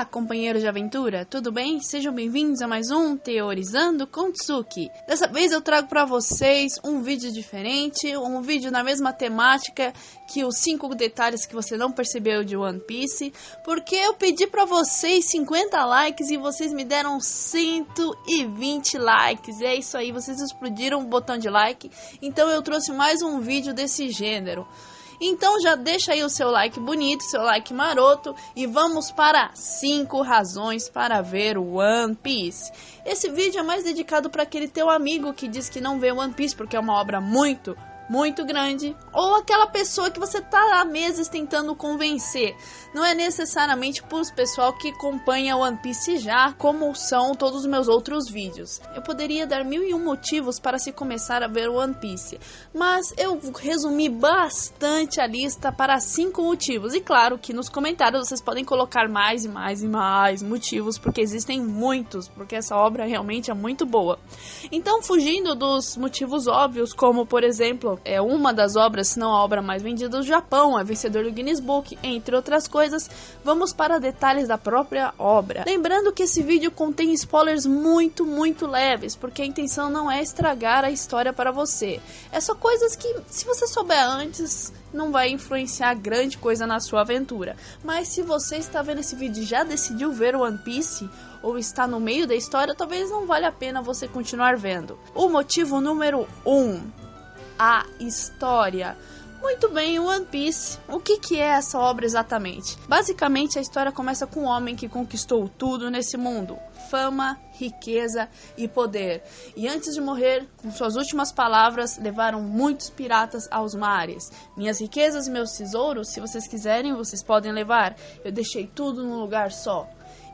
companheiros de aventura, tudo bem? Sejam bem-vindos a mais um Teorizando com Tsuki. Dessa vez eu trago para vocês um vídeo diferente, um vídeo na mesma temática que os 5 detalhes que você não percebeu de One Piece, porque eu pedi para vocês 50 likes e vocês me deram 120 likes. É isso aí, vocês explodiram o botão de like, então eu trouxe mais um vídeo desse gênero. Então já deixa aí o seu like bonito, seu like maroto e vamos para 5 razões para ver o One Piece. Esse vídeo é mais dedicado para aquele teu amigo que diz que não vê One Piece porque é uma obra muito grande, ou aquela pessoa que você tá há meses tentando convencer. Não é necessariamente para os pessoal que acompanha One Piece já, como são todos os meus outros vídeos. Eu poderia dar 1001 motivos para se começar a ver One Piece, mas eu resumi bastante a lista para 5 motivos. E claro que nos comentários vocês podem colocar mais e mais motivos, porque existem muitos, porque essa obra realmente é muito boa. Então, fugindo dos motivos óbvios, como por exemplo, é uma das obras, se não a obra mais vendida do Japão, é vencedor do Guinness Book, entre outras coisas, vamos para detalhes da própria obra. Lembrando que esse vídeo contém spoilers muito leves, porque a intenção não é estragar a história para você. É só coisas que, se você souber antes, não vai influenciar grande coisa na sua aventura. Mas se você está vendo esse vídeo e já decidiu ver One Piece, ou está no meio da história, talvez não valha a pena você continuar vendo. O motivo número 1. A história. Muito bem, One Piece. O que é essa obra exatamente? Basicamente, a história começa com um homem que conquistou tudo nesse mundo: fama, riqueza e poder. E antes de morrer, com suas últimas palavras, levaram muitos piratas aos mares. Minhas riquezas e meus tesouros, se vocês quiserem, vocês podem levar. Eu deixei tudo num lugar só.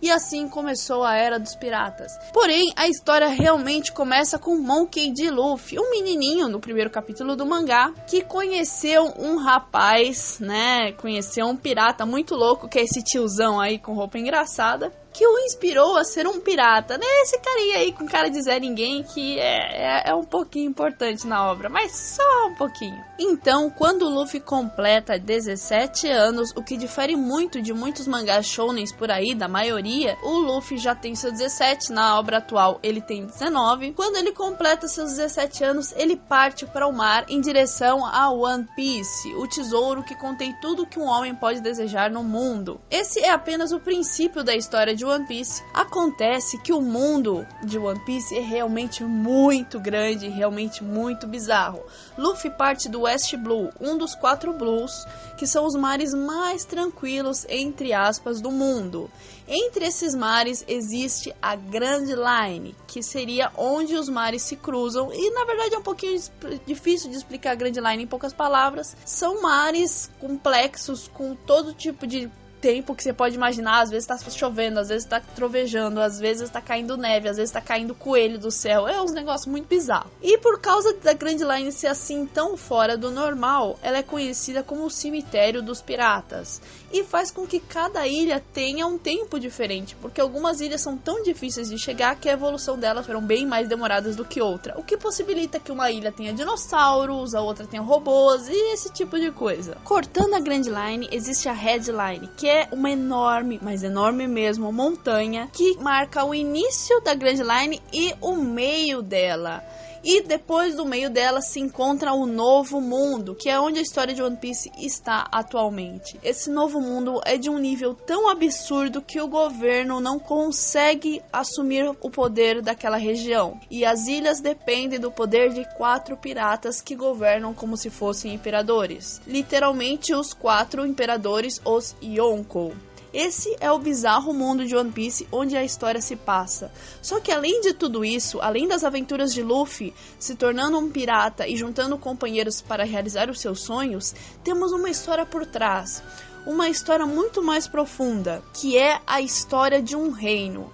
E assim começou a Era dos Piratas. Porém, a história realmente começa com Monkey D. Luffy, um menininho no primeiro capítulo do mangá, que conheceu um rapaz, né? Conheceu um pirata muito louco, que é esse tiozão aí com roupa engraçada, que o inspirou a ser um pirata, né? Esse carinha aí com cara de Zé Ninguém, que é um pouquinho importante na obra, mas só um pouquinho. Então, quando o Luffy completa 17 anos, o que difere muito de muitos mangás shounens por aí, da maioria, o Luffy já tem seus 17, na obra atual ele tem 19. Quando ele completa seus 17 anos, ele parte para o mar em direção a One Piece, o tesouro que contém tudo que um homem pode desejar no mundo. Esse é apenas o princípio da história de One Piece. Acontece que o mundo de One Piece é realmente muito grande, realmente muito bizarro. Luffy parte do West Blue, um dos 4 Blues, que são os mares mais tranquilos, entre aspas, do mundo. Entre esses mares existe a Grand Line, que seria onde os mares se cruzam, e na verdade é um pouquinho difícil de explicar a Grand Line em poucas palavras. São mares complexos, com todo tipo de tempo que você pode imaginar. Às vezes tá chovendo, às vezes tá trovejando, às vezes tá caindo neve, às vezes tá caindo coelho do céu. É um negócio muito bizarro. E por causa da Grand Line ser assim tão fora do normal, ela é conhecida como o cemitério dos piratas. E faz com que cada ilha tenha um tempo diferente, porque algumas ilhas são tão difíceis de chegar que a evolução delas foram bem mais demoradas do que outra, o que possibilita que uma ilha tenha dinossauros, a outra tenha robôs e esse tipo de coisa. Cortando a Grand Line, existe a Red Line, que é uma enorme, mas enorme mesmo, montanha que marca o início da Grand Line e o meio dela. E depois do meio dela se encontra o Novo Mundo, que é onde a história de One Piece está atualmente. Esse Novo Mundo é de um nível tão absurdo que o governo não consegue assumir o poder daquela região. E as ilhas dependem do poder de 4 piratas que governam como se fossem imperadores. Literalmente os 4 imperadores, os Yonkou. Esse é o bizarro mundo de One Piece, onde a história se passa. Só que além de tudo isso, além das aventuras de Luffy se tornando um pirata e juntando companheiros para realizar os seus sonhos, temos uma história por trás. Uma história muito mais profunda, que é a história de um reino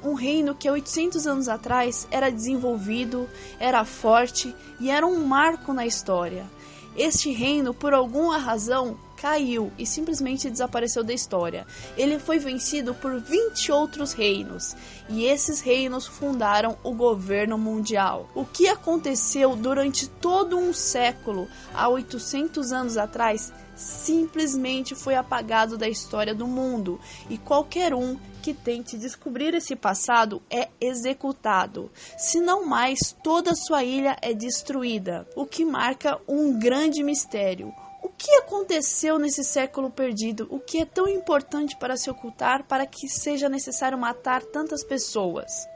que há 800 anos atrás era desenvolvido, era forte e era um marco na história. Este reino, por alguma razão, caiu e simplesmente desapareceu da história. Ele foi vencido por 20 outros reinos, e esses reinos fundaram o governo mundial. O que aconteceu durante todo um século, há 800 anos atrás, simplesmente foi apagado da história do mundo, e qualquer um que tente descobrir esse passado é executado. Se não mais, toda sua ilha é destruída, o que marca um grande mistério. O que aconteceu nesse século perdido? O que é tão importante para se ocultar para que seja necessário matar tantas pessoas?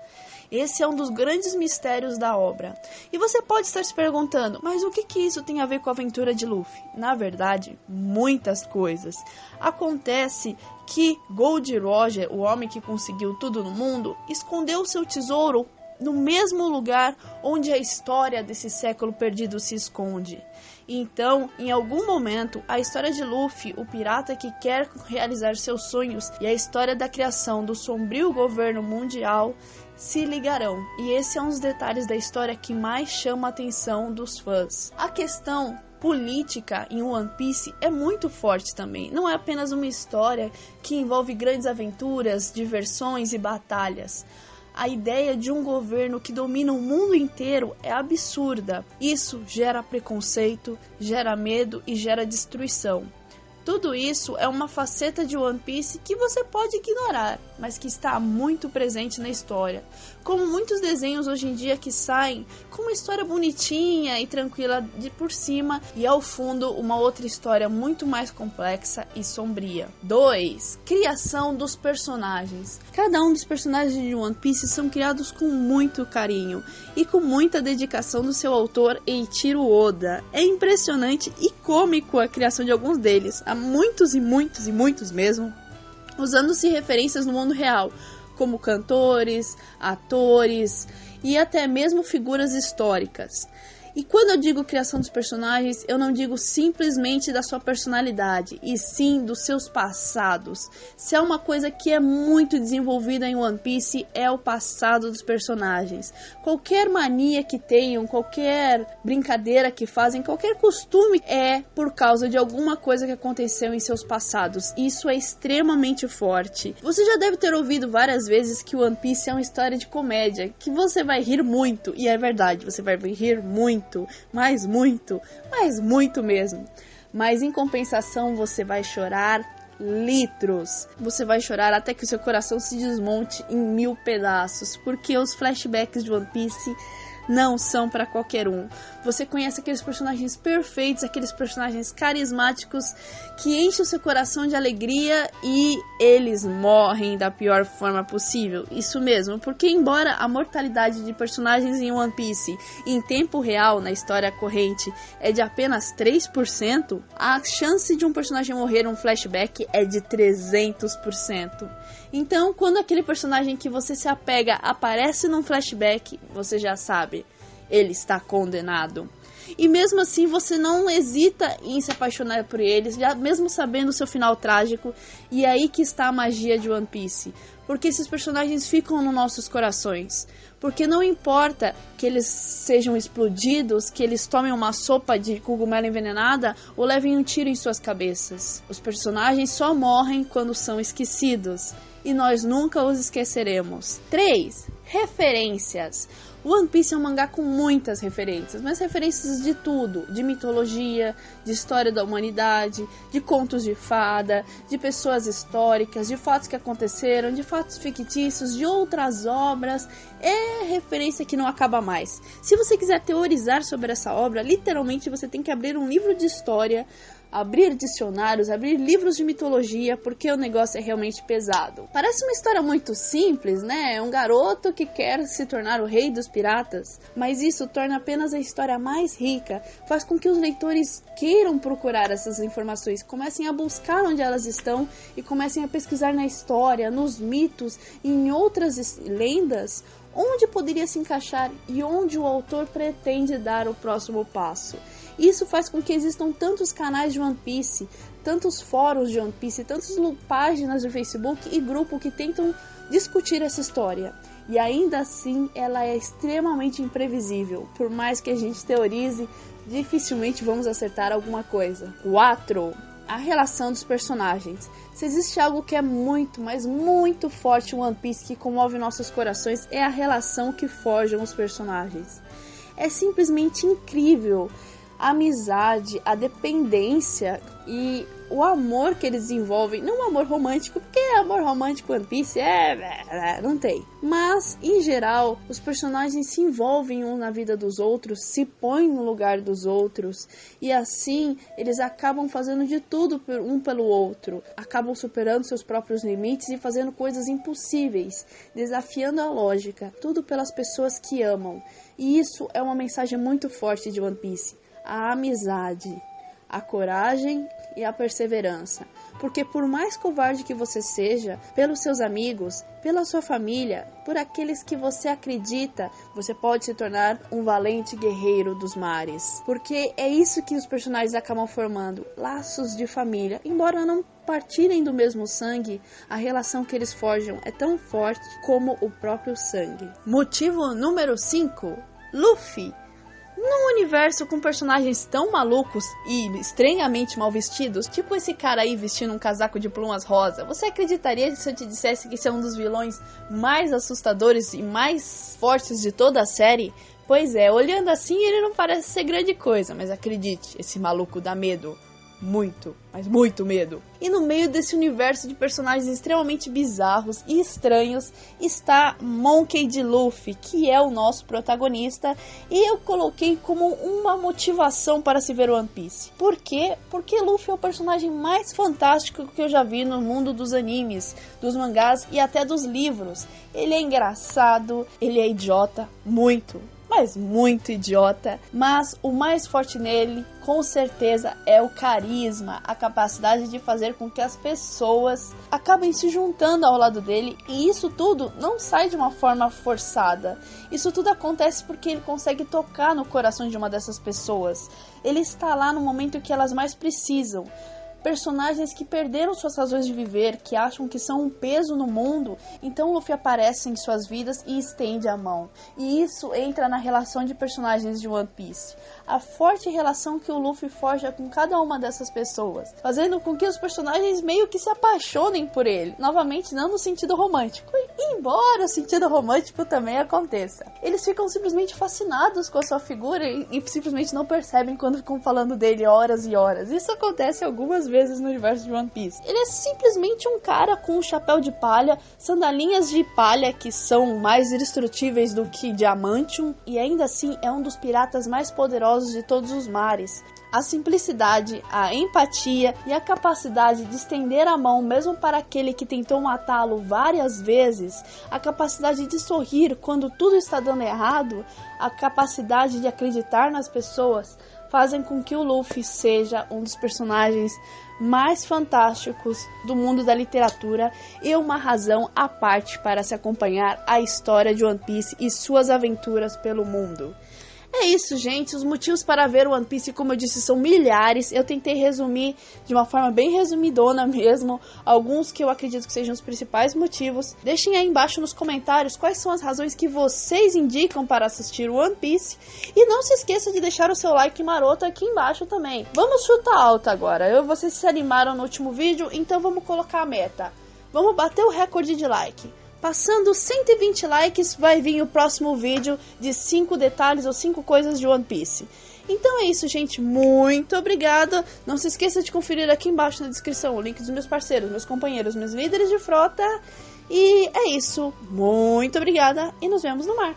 Esse é um dos grandes mistérios da obra. E você pode estar se perguntando, mas o que isso tem a ver com a aventura de Luffy? Na verdade, muitas coisas. Acontece que Gold Roger, o homem que conseguiu tudo no mundo, escondeu seu tesouro no mesmo lugar onde a história desse século perdido se esconde. Então, em algum momento, a história de Luffy, o pirata que quer realizar seus sonhos, e a história da criação do sombrio governo mundial se ligarão. E esse é um dos detalhes da história que mais chama a atenção dos fãs. A questão política em One Piece é muito forte também. Não é apenas uma história que envolve grandes aventuras, diversões e batalhas. A ideia de um governo que domina o mundo inteiro é absurda. Isso gera preconceito, gera medo e gera destruição. Tudo isso é uma faceta de One Piece que você pode ignorar, mas que está muito presente na história. Como muitos desenhos hoje em dia que saem com uma história bonitinha e tranquila de por cima e ao fundo uma outra história muito mais complexa e sombria. 2. Criação dos personagens. Cada um dos personagens de One Piece são criados com muito carinho e com muita dedicação do seu autor Eiichiro Oda. É impressionante e cômico a criação de alguns deles. Há muitos e muitos e muitos mesmo, usando-se referências no mundo real, como cantores, atores e até mesmo figuras históricas. E quando eu digo criação dos personagens, eu não digo simplesmente da sua personalidade, e sim dos seus passados. Se é uma coisa que é muito desenvolvida em One Piece, é o passado dos personagens. Qualquer mania que tenham, qualquer brincadeira que fazem, qualquer costume é por causa de alguma coisa que aconteceu em seus passados. Isso é extremamente forte. Você já deve ter ouvido várias vezes que One Piece é uma história de comédia, que você vai rir muito, e é verdade, você vai rir muito. Mas muito mesmo. Mas em compensação você vai chorar litros. Você vai chorar até que o seu coração se desmonte em 1000 pedaços, porque os flashbacks de One Piece não são para qualquer um. Você conhece aqueles personagens perfeitos, aqueles personagens carismáticos que enchem o seu coração de alegria e eles morrem da pior forma possível. Isso mesmo, porque embora a mortalidade de personagens em One Piece em tempo real na história corrente é de apenas 3%, a chance de um personagem morrer em um flashback é de 300%. Então, quando aquele personagem que você se apega aparece num flashback, você já sabe, ele está condenado. E mesmo assim você não hesita em se apaixonar por eles, já mesmo sabendo o seu final trágico. E é aí que está a magia de One Piece, porque esses personagens ficam nos nossos corações. Porque não importa que eles sejam explodidos, que eles tomem uma sopa de cogumelo envenenada ou levem um tiro em suas cabeças. Os personagens só morrem quando são esquecidos, e nós nunca os esqueceremos. 3. Referências. One Piece é um mangá com muitas referências, mas referências de tudo, de mitologia, de história da humanidade, de contos de fada, de pessoas históricas, de fatos que aconteceram, de fatos fictícios, de outras obras. É referência que não acaba mais. Se você quiser teorizar sobre essa obra, literalmente você tem que abrir um livro de história, abrir dicionários, abrir livros de mitologia, porque o negócio é realmente pesado. Parece uma história muito simples, né? É um garoto que quer se tornar o rei dos piratas, mas isso torna apenas a história mais rica, faz com que os leitores queiram procurar essas informações, comecem a buscar onde elas estão e comecem a pesquisar na história, nos mitos e em outras lendas, onde poderia se encaixar e onde o autor pretende dar o próximo passo. Isso faz com que existam tantos canais de One Piece, tantos fóruns de One Piece, tantas páginas do Facebook e grupo que tentam discutir essa história. E ainda assim, ela é extremamente imprevisível. Por mais que a gente teorize, dificilmente vamos acertar alguma coisa. 4. a relação dos personagens. Se existe algo que é muito, mas muito forte em One Piece, que comove nossos corações, é a relação que forjam os personagens. É simplesmente incrível a amizade, a dependência e o amor que eles desenvolvem. Não um amor romântico, porque amor romântico One Piece não tem. Mas, em geral, os personagens se envolvem um na vida dos outros, se põem no lugar dos outros, e assim eles acabam fazendo de tudo um pelo outro. Acabam superando seus próprios limites e fazendo coisas impossíveis, desafiando a lógica, tudo pelas pessoas que amam. E isso é uma mensagem muito forte de One Piece. A amizade, a coragem e a perseverança. Porque por mais covarde que você seja, pelos seus amigos, pela sua família, por aqueles que você acredita, você pode se tornar um valente guerreiro dos mares. Porque é isso que os personagens acabam formando, laços de família. Embora não partirem do mesmo sangue, a relação que eles forjam é tão forte como o próprio sangue. Motivo número 5. Luffy. Num universo com personagens tão malucos e estranhamente mal vestidos, tipo esse cara aí vestindo um casaco de plumas rosa, você acreditaria se eu te dissesse que esse é um dos vilões mais assustadores e mais fortes de toda a série? Pois é, olhando assim ele não parece ser grande coisa, mas acredite, esse maluco dá medo. Muito, mas muito medo. E no meio desse universo de personagens extremamente bizarros e estranhos está Monkey D. Luffy, que é o nosso protagonista, e eu coloquei como uma motivação para se ver One Piece. Por quê? Porque Luffy é o personagem mais fantástico que eu já vi no mundo dos animes, dos mangás e até dos livros. Ele é engraçado, ele é idiota, muito, mas muito idiota, mas o mais forte nele, com certeza, é o carisma, a capacidade de fazer com que as pessoas acabem se juntando ao lado dele, e isso tudo não sai de uma forma forçada. Isso tudo acontece porque ele consegue tocar no coração de uma dessas pessoas. Ele está lá no momento que elas mais precisam. Personagens que perderam suas razões de viver, que acham que são um peso no mundo, então Luffy aparece em suas vidas e estende a mão. E isso entra na relação de personagens de One Piece. A forte relação que o Luffy forja com cada uma dessas pessoas, fazendo com que os personagens meio que se apaixonem por ele. Novamente, não no sentido romântico, embora o sentido romântico também aconteça. Eles ficam simplesmente fascinados com a sua figura e simplesmente não percebem quando ficam falando dele horas e horas. Isso acontece algumas vezes no universo de One Piece. Ele é simplesmente um cara com um chapéu de palha, sandalinhas de palha que são mais indestrutíveis do que diamantium, e ainda assim é um dos piratas mais poderosos de todos os mares. A simplicidade, a empatia e a capacidade de estender a mão mesmo para aquele que tentou matá-lo várias vezes, a capacidade de sorrir quando tudo está dando errado, a capacidade de acreditar nas pessoas, fazem com que o Luffy seja um dos personagens mais fantásticos do mundo da literatura e uma razão à parte para se acompanhar a história de One Piece e suas aventuras pelo mundo. É isso, gente. Os motivos para ver One Piece, como eu disse, são milhares. Eu tentei resumir de uma forma bem resumidona mesmo, alguns que eu acredito que sejam os principais motivos. Deixem aí embaixo nos comentários quais são as razões que vocês indicam para assistir One Piece. E não se esqueça de deixar o seu like maroto aqui embaixo também. Vamos chutar alto agora. Vocês se animaram no último vídeo, então vamos colocar a meta. Vamos bater o recorde de like. Passando 120 likes, vai vir o próximo vídeo de 5 detalhes ou 5 coisas de One Piece. Então é isso, gente. Muito obrigada. Não se esqueça de conferir aqui embaixo na descrição o link dos meus parceiros, meus companheiros, meus líderes de frota. E é isso. Muito obrigada e nos vemos no mar.